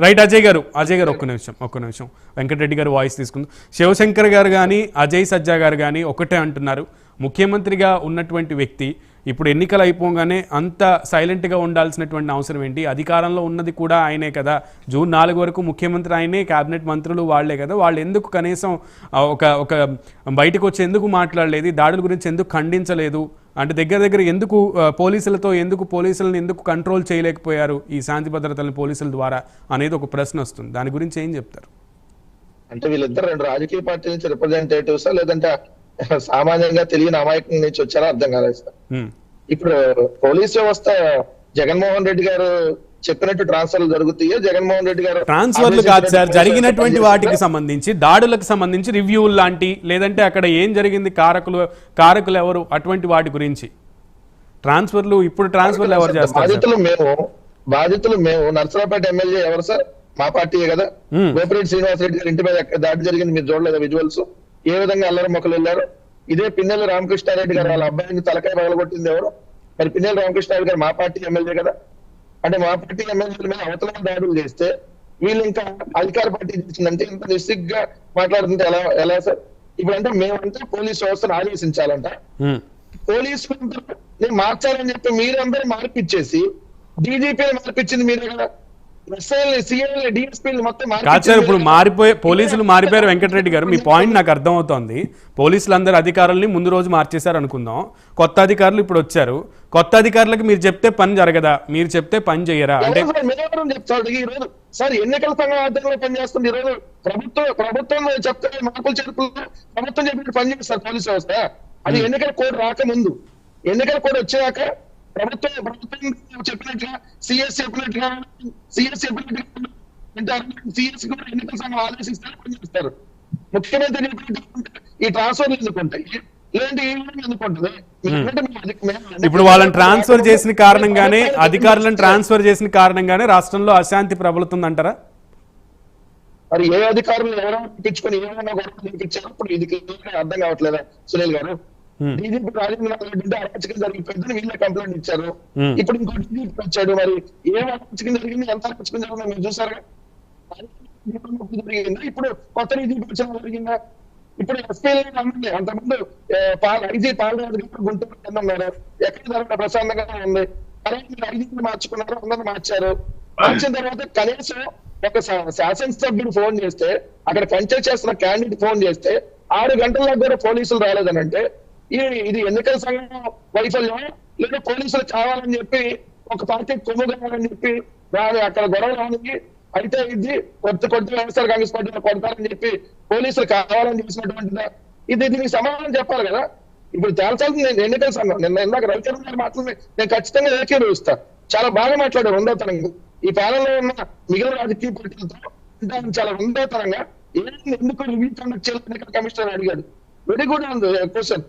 Right Ajay గారు ఒక్క నిమిషం వెంకటరెడ్డి గారు వాయిస్ తీసుకుందాం. శివశంకర్ గారు కానీ అజయ్ సజ్జా గారు కానీ ఒకటే అంటున్నారు, ముఖ్యమంత్రిగా ఉన్నటువంటి వ్యక్తి ఇప్పుడు ఎన్నికలు అయిపోగానే అంత సైలెంట్గా ఉండాల్సినటువంటి అవసరం ఏంటి? అధికారంలో ఉన్నది కూడా ఆయనే కదా, జూన్ 4 వరకు ముఖ్యమంత్రి ఆయనే, క్యాబినెట్ మంత్రులు వాళ్లే కదా, వాళ్ళు ఎందుకు కనీసం ఒక బయటకు వచ్చి ఎందుకు మాట్లాడలేదు, దాడుల గురించి ఎందుకు ఖండించలేదు, అంటే దగ్గర ఎందుకు పోలీసులను ఎందుకు కంట్రోల్ చేయలేకపోయారు ఈ శాంతి భద్రతలను పోలీసుల ద్వారా అనేది ఒక ప్రశ్న వస్తుంది. దాని గురించి ఏం చెప్తారు? అంటే వీళ్ళిద్దరు రెండు రాజకీయ పార్టీల నుంచి రిప్రజెంటేటివ్సా లేదంటే సామాన్యంగా తెలియని అమాయకం నుంచి వచ్చారో అర్థం కాలేదు సార్. ఇప్పుడు పోలీస్ వ్యవస్థ జగన్మోహన్ రెడ్డి గారు చెప్పినట్టు ట్రాన్స్ఫర్లు జరుగుతాయో, జగన్మోహన్ రెడ్డి గారు ట్రాన్స్ఫర్లు కాదు సార్, జరిగినటువంటి వాటికి సంబంధించి దాడులకు సంబంధించి రివ్యూలు లాంటి, లేదంటే అక్కడ ఏం జరిగింది, కారకులు ఎవరు, అటువంటి వాటి గురించి ట్రాన్స్ఫర్లు. ఇప్పుడు ట్రాన్స్ఫర్లు ఎవరు చేస్తారు? బాధితులు మేము నర్సరావుపేట ఎమ్మెల్యే ఎవరు సార్? మా పార్టీయే కదా. గోపిరెడ్డి శ్రీనివాసరెడ్డి గారి ఇంటి మీద దాడి జరిగింది, మీరు చూడలేదు విజువల్స్? ఏ విధంగా అల్లరి మొక్కలు వెళ్ళారు. ఇదే పిన్నెల రామకృష్ణారెడ్డి గారు వాళ్ళ అబ్బాయిని తలకాయ పగలగొట్టింది ఎవరు? మరి పిన్నెల రామకృష్ణారెడ్డి గారు మా పార్టీ ఎమ్మెల్యే కదా. అంటే మా పార్టీ ఎమ్మెల్యేల మీద అవతల దాడులు చేస్తే వీళ్ళు ఇంకా అధికార పార్టీ చేసిందంటే ఇంత నిస్సిగ్గా మాట్లాడుతుంటే ఎలా సార్? ఇప్పుడు అంటే మేమంటే పోలీస్ వ్యవస్థను ఆదేశించాలంట, పోలీసు మార్చాలని చెప్పి మీరందరూ మార్పిచ్చేసి డీజీపీ మార్పిచ్చింది మీరే కదా. ఇప్పుడు పోలీసులు మారిపోయారు. వెంకటరెడ్డి గారు, మీ పాయింట్ నాకు అర్థమవుతోంది. పోలీసులు అందరు అధికారులని ముందు రోజు మార్చేశారు అనుకుందాం, కొత్త అధికారులు ఇప్పుడు వచ్చారు. కొత్త అధికారులకు మీరు చెప్తే పని జరగదా, మీరు చెప్తే పని చేయరా? అంటే చెప్తాడు ఈ రోజు సార్ ఎన్నికల సంఘం ఆధ్వర్యంలో పనిచేస్తుంది. ఈ రోజు ప్రభుత్వం చెప్తే మార్పులు చేర్పులు ప్రభుత్వం చెప్పినట్టు పనిచేస్తారు పోలీసు వ్యవస్థ. అది ఎన్నికల కోడ్ రాకముందు, ఎన్నికల కోడ్ వచ్చాక ప్రభుత్వం చెప్పినట్లుగా సిఎస్ చెప్పినట్టుగా సిఎస్ కూడా ఎన్నికల సంఘం ఆదేశిస్తారు, పనిచేస్తారు. ముఖ్యమంత్రి ఈ ట్రాన్స్ఫర్ ఎందుకుంటాయి, ఇలాంటి ఎందుకుంటుంది? ఇప్పుడు వాళ్ళని ట్రాన్స్ఫర్ చేసిన కారణంగానే, అధికారులను ట్రాన్స్ఫర్ చేసిన కారణంగానే రాష్ట్రంలో అశాంతి ప్రబలుతుందంటారా? మరి ఏ అధికారులు ఎవరో పిలిపించుకొని ఏమైనా గొడవ పిలిపించారు? ఇప్పుడు ఇది అర్థం కావట్లేదా సునీల్ గారు? డీజీపీ రాజేంద్ర రెడ్డి అరాచకం జరిగిపోయిందని వీళ్ళే కంప్లైంట్ ఇచ్చారు. ఇప్పుడు ఇంకో డీజీపీ వచ్చాడు, మరి ఏం అరాచకం జరిగింది, ఎంత అరాచకం జరిగిందో మీరు చూసారుగా. జరిగిందా ఇప్పుడు కొత్త డీజీపీ వచ్చిన జరిగిందా? ఇప్పుడు ఎస్పీలు అంతకుముందు ఐజీ పాలరాజు గారు గుంటూరు ఉన్నారు, ఎక్కడ జరగడం ప్రశాంతంగా ఉంది. ఐజీపీ మార్చుకున్నారు, అందరూ మార్చారు. మార్చిన తర్వాత కనీసం ఒక శాసనసభ్యుడు ఫోన్ చేస్తే, అక్కడ కంటెస్ట్ చేస్తున్న క్యాండిడేట్ ఫోన్ చేస్తే 6 గంటల దగ్గర పోలీసులు రాలేదనంటే ఇది ఎన్నికల సంఘం వైఫల్యం, లేదా పోలీసులు కావాలని చెప్పి ఒక పార్టీ కొమ్ముగాలని చెప్పి అక్కడ గొడవలు అనేది అయితే ఇది కొత్త వైఎస్ఆర్ కాంగ్రెస్ పార్టీలో కొడతారని చెప్పి పోలీసులు కావాలని చేసినటువంటిదా? దీనికి సమాధానం చెప్పాలి కదా. ఇప్పుడు తేల్చాల్సింది ఎన్నికల సంఘం. ఇందాక రవిచంద్ర గారు మాట్లాడి నేను ఖచ్చితంగా ఏకీభవిస్తా. చాలా బాగా మాట్లాడారు రెండోతనంగా. ఈ పాలనలో ఉన్న మిగిలిన రాజకీయ పార్టీలతో చాలా రెండోతనంగా ఎందుకు రివ్యూ కండక్ట్ చేయాలి ఎన్నికల కమిషనర్ అడిగాడు. Very good question.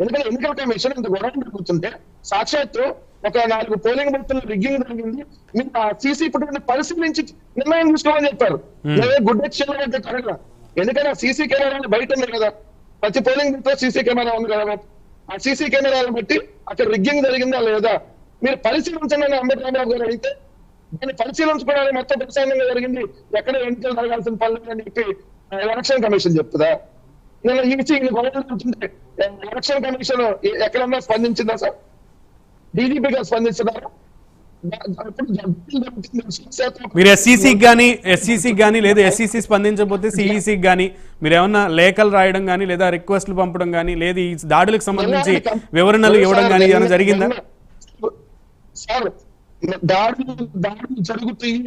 ఎందుకంటే ఎన్నికల కమిషన్ ఇంత గొడవ జరుగుతుంటే సాక్షాత్తు ఒక 4 పోలింగ్ బూత్లు రిగ్గింగ్ జరిగింది, మీరు ఆ సీసీ ఫుటేజ్ పరిశీలించి నిర్ణయం తీసుకోమని చెప్పారు. గుడ్ ఎక్స్చేంజ్ కరెక్ట్గా. ఎందుకంటే ఆ సీసీ కెమెరాలు బయట ఉన్నాయి కదా, ప్రతి పోలింగ్ బూత్ లో సీసీ కెమెరా ఉంది కదా. ఆ సీసీ కెమెరాలను బట్టి అక్కడ రిగ్గింగ్ జరిగిందా లేదా మీరు పరిశీలించండి అంబేద్కర్ గారు అడిగితే, దాన్ని పరిశీలించుకోవడానికి మొత్తం ప్రశాంతంగా జరిగింది, ఎక్కడ ఎన్నికలు జరగాల్సిన పనులు అని చెప్పి ఎలక్షన్ కమిషన్ చెప్తుందా? నేను ఈసీ గొడవలు జరుగుతుంటే ఎలక్షన్ కమిషన్ ఎక్కడన్నా స్పందించిందా సార్? డీజీపీ గారు స్పందించినారా? మీరు ఎస్సీసీకి కానీ లేదా ఎస్సీసీ స్పందించకపోతే సిఈసీకి కానీ మీరు ఏమన్నా లేఖలు రాయడం కానీ లేదా రిక్వెస్ట్లు పంపడం కానీ లేదా ఈ దాడులకు సంబంధించి వివరణలు ఇవ్వడం కానీ ఏమైనా జరిగిందా సార్? దాడులు జరుగుతాయి,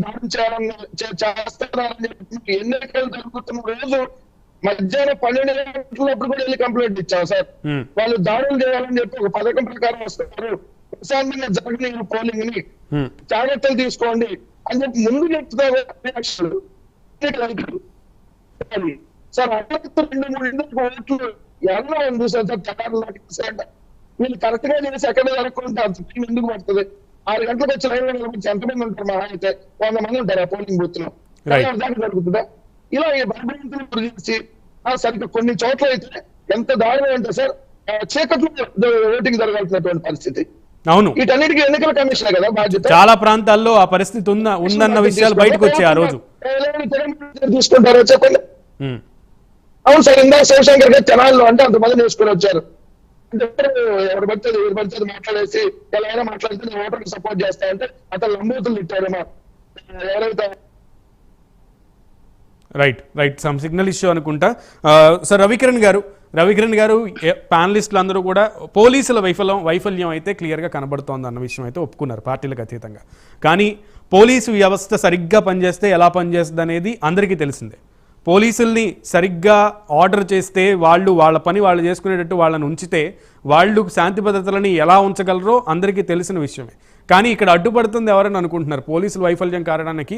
దాడులు చేస్తారని చెప్పి ఎన్నికలు జరుగుతున్న రోజు మధ్యాహ్నం 12 గంటలప్పుడు కూడా వెళ్ళి కంప్లైంట్ ఇచ్చాం సార్. వాళ్ళు దాడులు చేయాలని చెప్పి ఒక పథకం ప్రకారం వస్తారు, ప్రశాంతంగా జరగని పోలింగ్ ని జాగ్రత్తలు తీసుకోండి అని చెప్పి ముందు చెప్తున్నారు సార్. 2-3 ఓట్లు ఎలా ఉంది సార్? వీళ్ళు కరెక్ట్ గా చేసి ఎక్కడ జరగకుండా ఎందుకు పడుతుంది? 6 గంటలకు వచ్చి లైన్ నిలబడి ఎంతమంది ఉంటారు? మహా అయితే 100 మంది ఉంటారు ఆ పోలింగ్ బూత్ లో. దాకా జరుగుతుందా? ఇలా భయభ్రాంతులు చేసి సరిగ్గా కొన్ని చోట్ల అయితే ఎంత దారుణం అంటే సార్, చీకట్లో ఓటింగ్ జరగాల్సినటువంటి పరిస్థితి. అవును, వీటన్నిటికీ ఎన్నికల కమిషన్ కదా బాధ్యత. చాలా ప్రాంతాల్లో ఆ పరిస్థితి ఉందన్న విషయాలు బయటకు వచ్చాయి ఆ రోజు. తీసుకుంటారో చెప్పండి. అవును సార్, ఇందాక శివశంకర్ గారు తెనాలిలో అంటే అంతమంది నేర్చుకుని వచ్చారు అంటే ఎవరు పడితే మాట్లాడేసి ఎలా అయినా మాట్లాడితే నేను ఓటర్కి సపోర్ట్ చేస్తా అంటే అతను లంబూతులు తిట్టారేమో ఎవరైతే. రైట్ సమ్ సిగ్నల్ ఇష్యూ అనుకుంటా. సార్ రవికిరణ్ గారు ప్యానలిస్టులు అందరూ కూడా పోలీసుల వైఫల్యం అయితే క్లియర్గా కనబడుతోంది అన్న విషయం అయితే ఒప్పుకున్నారు పార్టీలకు అతీతంగా. కానీ పోలీసు వ్యవస్థ సరిగ్గా పనిచేస్తే ఎలా పనిచేస్తుంది అనేది అందరికీ తెలిసిందే. పోలీసుల్ని సరిగ్గా ఆర్డర్ చేస్తే వాళ్ళ పని వాళ్ళు చేసుకునేటట్టు వాళ్ళని ఉంచితే వాళ్ళు శాంతి భద్రతలని ఎలా ఉంచగలరో అందరికీ తెలిసిన విషయమే. కానీ ఇక్కడ అడ్డుపడుతుంది ఎవరని అనుకుంటున్నారు? పోలీసుల వైఫల్యం కారణానికి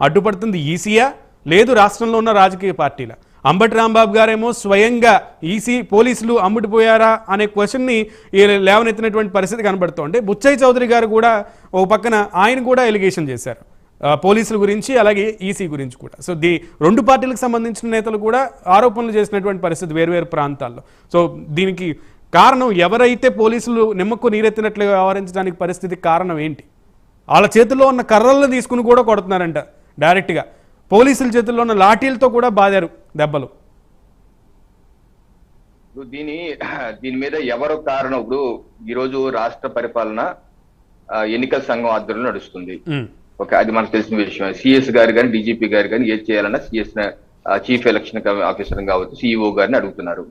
అడ్డుపడుతుంది ఈసీయా, లేదు రాష్ట్రంలో ఉన్న రాజకీయ పార్టీల? అంబటి రాంబాబు గారేమో స్వయంగా పోలీసులు అమ్ముడిపోయారా అనే క్వశ్చన్ని లేవనెత్తినటువంటి పరిస్థితి కనబడుతోంది. బుచ్చయ్య చౌదరి గారు కూడా ఓ పక్కన ఆయన కూడా ఎలిగేషన్ చేశారు పోలీసుల గురించి, అలాగే ఈసీ గురించి కూడా. సో రెండు పార్టీలకు సంబంధించిన నేతలు కూడా ఆరోపణలు చేసినటువంటి పరిస్థితి వేరువేరు ప్రాంతాల్లో. సో దీనికి కారణం ఎవరైతే పోలీసులు నిమ్మకు నీరెత్తినట్లుగా వ్యవహరించడానికి పరిస్థితికి కారణం ఏంటి? వాళ్ళ చేతుల్లో ఉన్న కర్రలను తీసుకుని కూడా కొడుతున్నారంట డైరెక్ట్గా. పోలీసుల చేతుల్లో ఉన్న లాఠీలతో కూడా బాదారు దెబ్బలు. దీని మీద ఎవరు కారణం? ఇప్పుడు ఈరోజు రాష్ట్ర పరిపాలన ఎన్నికల సంఘం ఆధ్వర్యంలో నడుస్తుంది. ఓకే, అది మనకు తెలిసిన విషయం. సిఎస్ గారు కానీ డీజీపీ గారు కానీ ఏది చేయాలన్నా సిఎస్ చీఫ్ ఎలక్షన్ ఆఫీసర్ కావచ్చు సిఇఓ గారిని అడుగుతున్నారు.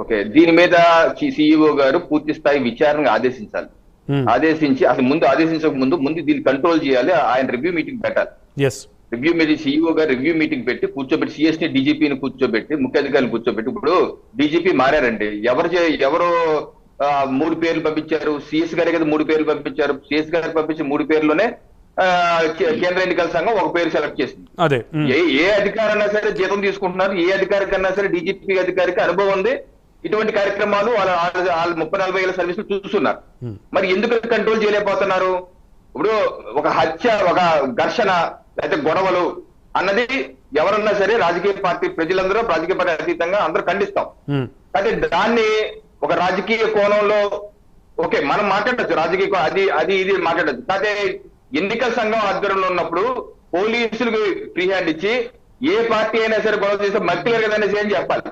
ఓకే, దీని మీద సిఇఓ గారు పూర్తి స్థాయి విచారణ ఆదేశించాలి. ఆదేశించి అసలు ముందు ఆదేశించక ముందు దీన్ని కంట్రోల్ చేయాలి. ఆయన రివ్యూ మీటింగ్ పెట్టాలి. రివ్యూ మీద సిఇఓ గారు రివ్యూ మీటింగ్ పెట్టి కూర్చోబెట్టి సిఎస్ ని డీజీపీని కూర్చోబెట్టి ముఖ్య అధికారులు కూర్చోబెట్టి, ఇప్పుడు డీజీపీ మారారండి, ఎవరు 3 పేర్లు పంపించారు? సిఎస్ గారే కదా 3 పేర్లు పంపించారు. సిఎస్ గారు పంపించిన 3 పేర్లోనే కేంద్ర ఎన్నికల సంఘం ఒక పేరు సెలెక్ట్ చేసింది. ఏ అధికారన్నా సరే జీతం తీసుకుంటున్నారు, ఏ అధికారి కన్నా సరే డీజీపీ అధికారికి అనుభవం ఉంది. ఇటువంటి కార్యక్రమాలు వాళ్ళ 30-40 ఏళ్ళ సర్వీసులు చూస్తున్నారు. మరి ఎందుకు కంట్రోల్ చేయలేకపోతున్నారు? ఇప్పుడు ఒక హత్య, ఒక ఘర్షణ, లేకపోతే గొడవలు అన్నది ఎవరన్నా సరే రాజకీయ పార్టీ ప్రజలందరూ రాజకీయ పార్టీ అతీతంగా అందరూ ఖండిస్తాం. అయితే దాన్ని ఒక రాజకీయ కోణంలో ఓకే మనం మాట్లాడచ్చు, రాజకీయ అది ఇది మాట్లాడచ్చు. కాకపోతే ఎన్నికల సంఘం ఆధ్వర్యంలో ఉన్నప్పుడు పోలీసులకు ఫ్రీ హ్యాండ్ ఇచ్చి ఏ పార్టీ అయినా సరే గొడవ చేస్తే మక్కిలేరు కదా అనేసి ఏం చెప్పాలి.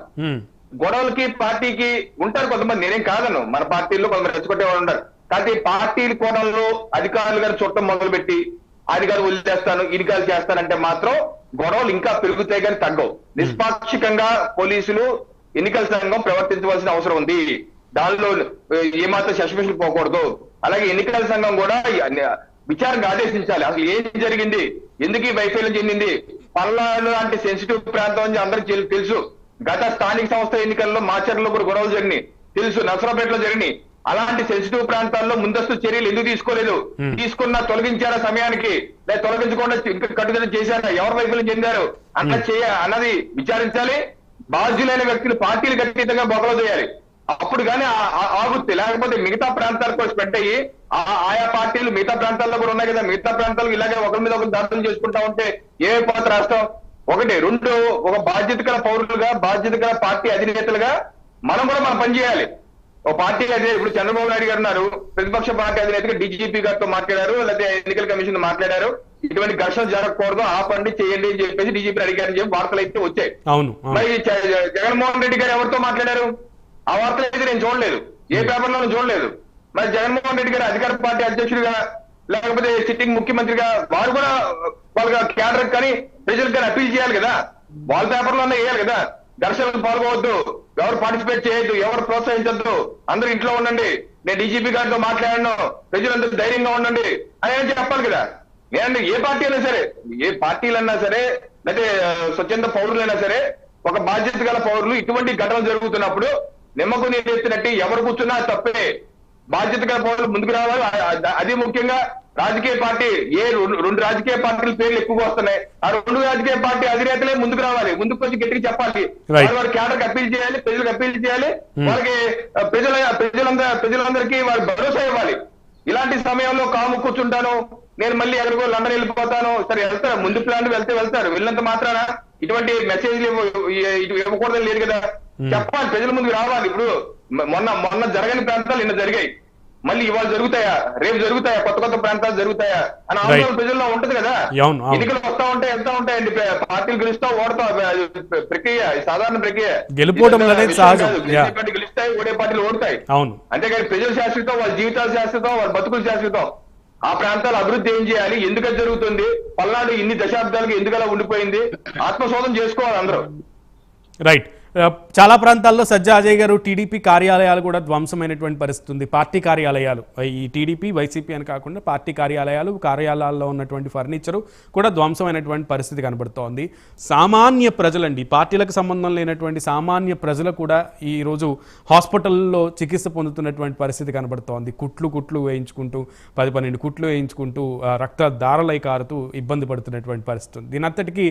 గొడవలకి పార్టీకి ఉంటారు కొంతమంది, నేనేం కాదను, మన పార్టీల్లో కొంతమంది రెచ్చగొట్టేవాళ్ళు ఉంటారు. కానీ పార్టీల కోణంలో అధికారులు గారు చుట్టం మొదలుపెట్టి అధికారులు వదిలేస్తాను ఇన్నికలు చేస్తానంటే మాత్రం గొడవలు ఇంకా పెరుగుతాయి కానీ తగ్గవు. నిష్పాక్షికంగా పోలీసులు ఎన్నికల సంఘం ప్రవర్తించవలసిన అవసరం ఉంది. దానిలో ఏమాత్రం సస్పెన్షన్ పోకూడదు. అలాగే ఎన్నికల సంఘం కూడా విచారణకు ఆదేశించాలి. అసలు ఏం జరిగింది, ఎందుకు ఈ వైఫల్యం చెందింది? పల్నాడు లాంటి సెన్సిటివ్ ప్రాంతం అని అందరికి తెలుసు. గత స్థానిక సంస్థ ఎన్నికల్లో మాచర్లో కూడా గొడవలు జరిగినాయి తెలుసు, నర్సరావుపేటలో జరిగినాయి. అలాంటి సెన్సిటివ్ ప్రాంతాల్లో ముందస్తు చర్యలు ఎందుకు తీసుకోలేదు? తీసుకున్నా తొలగించారా సమయానికి, లేదా తొలగించకుండా ఇంకా కట్టుదల చేశారా? ఎవరి వైఫల్యం చెందారు అన్నది విచారించాలి. బాధ్యులైన వ్యక్తులు పార్టీలకు అతీతంగా బొగలు చేయాలి. అప్పుడు కానీ ఆగుద్ది. లేకపోతే మిగతా ప్రాంతాలకు స్ప్రెడ్ అయ్యి ఆయా పార్టీలు మిగతా ప్రాంతాల్లో కూడా ఉన్నాయి కదా, మిగతా ప్రాంతాలకు ఇలాగే ఒకరి మీద ఒకరు దాడులు చేసుకుంటా ఉంటే ఏమైపోతుంది రాష్ట్రం? 1, 2 ఒక బాధ్యత గల పౌరులుగా, బాధ్యత గల పార్టీ అధినేతలుగా మనం కూడా మనం పనిచేయాలి. ఒక పార్టీ అధినేత ఇప్పుడు చంద్రబాబు నాయుడు గారు ఉన్నారు, ప్రతిపక్ష పార్టీ అధినేతగా డీజీపీ గారితో మాట్లాడారు, లేకపోతే ఎన్నికల కమిషన్ మాట్లాడారు. ఇటువంటి ఘర్షణ జరగకూడదు, ఆపండి చేయండి అని చెప్పేసి డీజీపీ అడిగారని చెప్పి వార్తలు అయితే వచ్చాయి. మరి జగన్మోహన్ రెడ్డి గారు ఎవరితో మాట్లాడారు? ఆ వార్తలు అయితే నేను చూడలేదు, ఏ పేపర్లోనూ చూడలేదు. మరి జగన్మోహన్ రెడ్డి గారు అధికార పార్టీ అధ్యక్షుడిగా లేకపోతే సిట్టింగ్ ముఖ్యమంత్రిగా వారు కూడా వాళ్ళ క్యాడర్ కానీ ప్రజలకు కానీ అప్పీల్ చేయాలి కదా, వాళ్ళ పేపర్లోనే వేయాలి కదా. ఘర్షణకు పాల్గొవద్దు, ఎవరు పార్టిసిపేట్ చేయొద్దు, ఎవరు ప్రోత్సహించద్దు, అందరూ ఇంట్లో ఉండండి, నేను డీజీపీ గారితో మాట్లాడాను, ప్రజలందరూ ధైర్యంగా ఉండండి అని చెప్పాలి కదా. నేను ఏ పార్టీ అయినా సరే, ఏ పార్టీలన్నా సరే, లేకపోతే స్వచ్ఛంద పౌరులైనా సరే, ఒక బాధ్యత గల పౌరులు ఇటువంటి ఘటనలు జరుగుతున్నప్పుడు నిమ్మకు నీరు ఎత్తినట్టు ఎవరు కూర్చున్నా తప్పే. బాధ్యత గల పౌరులు ముందుకు రావాలి. అది ముఖ్యంగా రాజకీయ పార్టీ, 2 రాజకీయ పార్టీల పేర్లు ఎక్కువగా వస్తున్నాయి. ఆ 2 రాజకీయ పార్టీ అధినేతలే ముందుకు రావాలి, ముందుకు వచ్చి గట్టిగా చెప్పాలి. వారి క్యాడర్కి అప్పీల్ చేయాలి, ప్రజలకు అప్పీల్ చేయాలి, వాళ్ళకి ప్రజలందరికీ వారి భరోసా ఇవ్వాలి. ఇలాంటి సమయంలో కాము కూర్చుంటాను, నేను మళ్ళీ ఎక్కడికో లండన్ వెళ్ళిపోతాను, సరే వెళ్తారు, ముందు ప్లాన్ వెళ్తారు, వెళ్ళినంత మాత్రాన ఇటువంటి మెసేజ్లు ఇవ్వకూడదని లేదు కదా. చెప్పాలి, ప్రజల ముందుకు రావాలి. ఇప్పుడు మొన్న జరగని ప్రాంతాలు నిన్న జరిగాయి. మళ్ళీ ఇవాళ జరుగుతాయా, రేపు జరుగుతాయా, కొత్త కొత్త ప్రాంతాలు జరుగుతాయా అని ఆందోళన ప్రజల్లో ఉంటది కదా. ఎన్నికలు వస్తా ఉంటాయి, వెళ్తా ఉంటాయండి, పార్టీలు గెలుస్తా ఓడతా, ప్రక్రియ, సాధారణ ప్రక్రియ. గెలుపోవడం గెలుస్తాయి, ఓడే పార్టీలు ఓడతాయి. అంతేగాని ప్రజల శాశ్వతం, వాళ్ళ జీవితాల శాశ్వతం, వాళ్ళ బతుకుల శాశ్వతం. ఆ ప్రాంతాల అభివృద్ధి ఏం చేయాలి, ఎందుకని జరుగుతుంది, పల్నాడు ఇన్ని దశాబ్దాలకు ఎందుకలా ఉండిపోయింది, ఆత్మశోధన చేసుకోవాలి అందరూ. రైట్. చాలా ప్రాంతాల్లో సజ్జా అజయ్ గారు టీడీపీ కార్యాలయాలు కూడా ధ్వంసమైనటువంటి పరిస్థితి ఉంది. పార్టీ కార్యాలయాలు, ఈ టీడీపీ వైసీపీ అని కాకుండా పార్టీ కార్యాలయాల్లో ఉన్నటువంటి ఫర్నిచరు కూడా ధ్వంసమైనటువంటి పరిస్థితి కనబడుతోంది. సామాన్య ప్రజలండి, పార్టీలకు సంబంధం లేనటువంటి సామాన్య ప్రజలు కూడా ఈరోజు హాస్పిటల్లో చికిత్స పొందుతున్నటువంటి పరిస్థితి కనబడుతోంది. కుట్లు వేయించుకుంటూ 10-12 కుట్లు వేయించుకుంటూ రక్త దారలై కారుతూ ఇబ్బంది పడుతున్నటువంటి పరిస్థితి ఉంది. దీనంతటికీ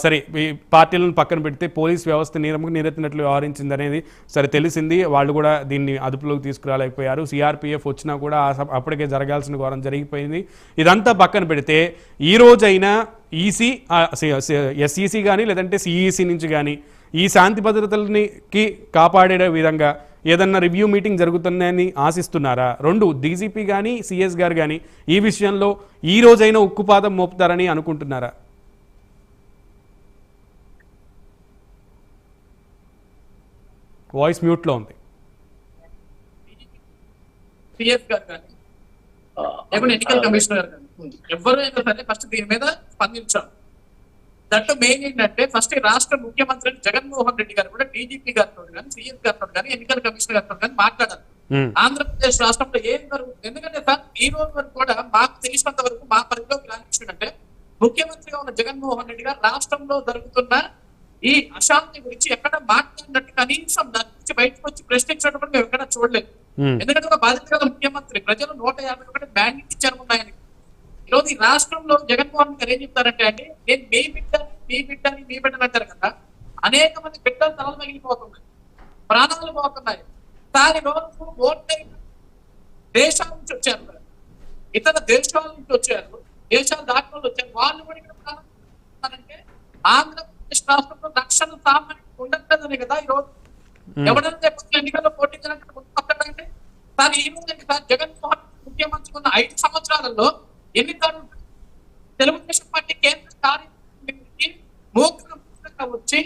సరే, ఈ పార్టీలను పక్కన పెడితే పోలీస్ వ్యవస్థ నీరెత్తినట్లు వ్యవహరించింది అనేది సరే తెలిసింది. వాళ్ళు కూడా దీన్ని అదుపులోకి తీసుకురాలేకపోయారు. సిఆర్పిఎఫ్ వచ్చినా కూడా అప్పటికే జరగాల్సిన ఘోరం జరిగిపోయింది. ఇదంతా పక్కన పెడితే ఈ రోజైనా ఈసీ, ఎస్ఈసీ కానీ లేదంటే సిఈసీ నుంచి కానీ ఈ శాంతి భద్రతలకి కాపాడే విధంగా ఏదన్నా రివ్యూ మీటింగ్ జరుగుతుందని ఆశిస్తున్నారా? రెండు, డీజీపీ కానీ సిఎస్ గారు కానీ ఈ విషయంలో ఈ రోజైనా ఉక్కుపాదం మోపుతారని అనుకుంటున్నారా? వాయిస్ మ్యూట్లో ఉంది. సిఎస్ గారు కానీ లేకుంటే ఎన్నికల కమిషనర్ గారు కానీ ఎవరైనా సరే ఫస్ట్ దీని మీద స్పందించాం. దట్ మెయిన్ ఏంటంటే ఫస్ట్ రాష్ట్ర ముఖ్యమంత్రి జగన్మోహన్ రెడ్డి గారు కూడా డీజీపీ గారితో కానీ సిఎస్ గారితో కానీ ఎన్నికల కమిషనర్ గారితో కానీ మాట్లాడారు. ఆంధ్రప్రదేశ్ రాష్ట్రంలో ఏం జరుగుతుంది, ఎందుకంటే సార్ ఈ రోజు వరకు కూడా మాకు తెలిసినంత వరకు మా పరిధిలోకి రానిచ్చిందంటే ముఖ్యమంత్రిగా ఉన్న జగన్మోహన్ రెడ్డి గారు రాష్ట్రంలో జరుగుతున్న ఈ అశాంతి గురించి ఎక్కడ మాట్లాడినట్టు కనీసం దాని గురించి బయటకు వచ్చి ప్రశ్నించడం కూడా మేము ఎక్కడ చూడలేదు. ఎందుకంటే ఒక బాధ్యత గల ముఖ్యమంత్రి, ప్రజలు 151 బ్యాంకింగ్ ఇచ్చారు ఉన్నాయని. ఈరోజు ఈ రాష్ట్రంలో జగన్మోహన్ గారు ఏం చెప్తారంటే అండి, నేను మీ బిడ్డని అంటారు కదా, అనేక మంది బిడ్డలు తలలు మిగిలిపోతున్నాయి, ప్రాణాలు పోతున్నాయి. దాని రోజు ఓట్ దేశాల నుంచి వచ్చారు, ఇతర దేశాల నుంచి వచ్చారు, దేశాలు దాటి వాళ్ళు వచ్చారు, వాళ్ళు కూడా ఇక్కడ ప్రాణాలంటే ఆంధ్రప్రదేశ్ రాష్ట్రంలో రక్షణ సామాన్యం ఉండట్లేదని కదా ఈరోజు ఎవరైనా ఎన్నికల్లో పోటీ చేయాలంటే ముందు కానీ ఈ రోజు సార్ జగన్మోహన్ ముఖ్యమంత్రి ఉన్న 5 సంవత్సరాలలో ఎన్నికలు తెలుగుదేశం పార్టీ కేంద్ర కార్యక్రమానికి మోకరంగా వచ్చి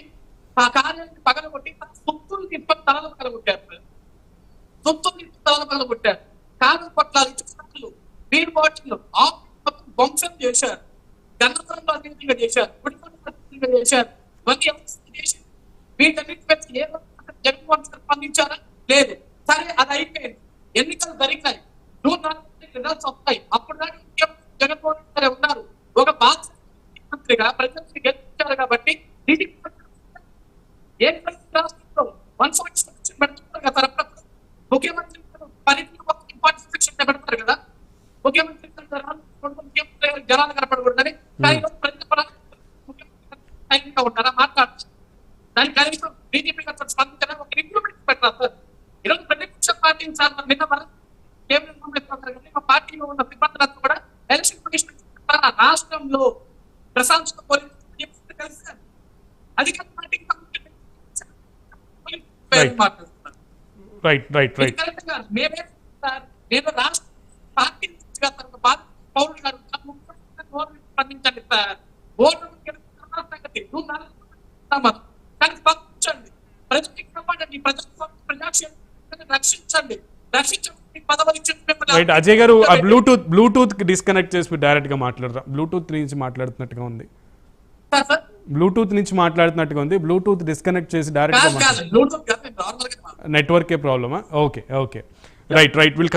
ఆ కార్యాలయాన్ని పగలగొట్టి సొత్తులు తిప్పని తలలు పగలగొట్టారు. కాలు పొట్లాలు, ఇచ్చులు, బీర్ బాటిల్ మొత్తం ధ్వంసం చేశారు, గన్నతరంలో అధికంగా చేశారు, గుడిపల్లి చేశారు. వీటన్నిటి ఏ జగన్మోహన్ స్పందించారా? లేదు. సరే, అది అయిపోయింది, ఎన్నికలు జరిగినాయి, 140 రిజల్ట్స్ వస్తాయి. అప్పుడు దాకా జగన్మోహన్ రెడ్డి ఉన్నారు, ఒక బాధ్యత ముఖ్యమంత్రిగా ప్రజల్ని గెలిపించారు కాబట్టి ఏ రాష్ట్రంలో 140 పెడుతున్నారు కదా, ముఖ్యమంత్రి పరిధిలో ఇంపార్టెంట్ సెక్షన్ పెడతారు కదా, ముఖ్యమంత్రి జనాలు కనపడకూడదని. కానీ ప్రజలు ఉంటారా మాట్లాడుతున్నారు, దానికి కనీసం బీజేపీ స్పందించడానికి ఒక ఇంప్రూవ్మెంట్ పెట్టారు సార్. ఈరోజు ప్రతిపక్ష పార్టీ సార్ నిన్న మా పార్టీలో ఉన్న సిబ్బందులతో కూడా ఎలక్షన్ కమిషన్ రాష్ట్రంలో ప్రశాంతత పోలీసు కలిసి అధికార పార్టీ నేను రాష్ట్ర పార్టీ పౌరులు గారు స్పందించండి సార్, ఓటు కానీ పంపించండి, ప్రజలకు కాపాడండి, ప్రజాక్షేత్రాన్ని రక్షించండి, అజయ్ గారు బ్లూటూత్ డిస్కనెక్ట్ చేసి డైరెక్ట్ గా మాట్లాడరా? బ్లూటూత్ నుంచి మాట్లాడుతున్నట్టుగా ఉంది, బ్లూటూత్ డిస్కనెక్ట్ చేసి డైరెక్ట్ గా నెట్వర్కే ప్రాబ్లమా? Okay right will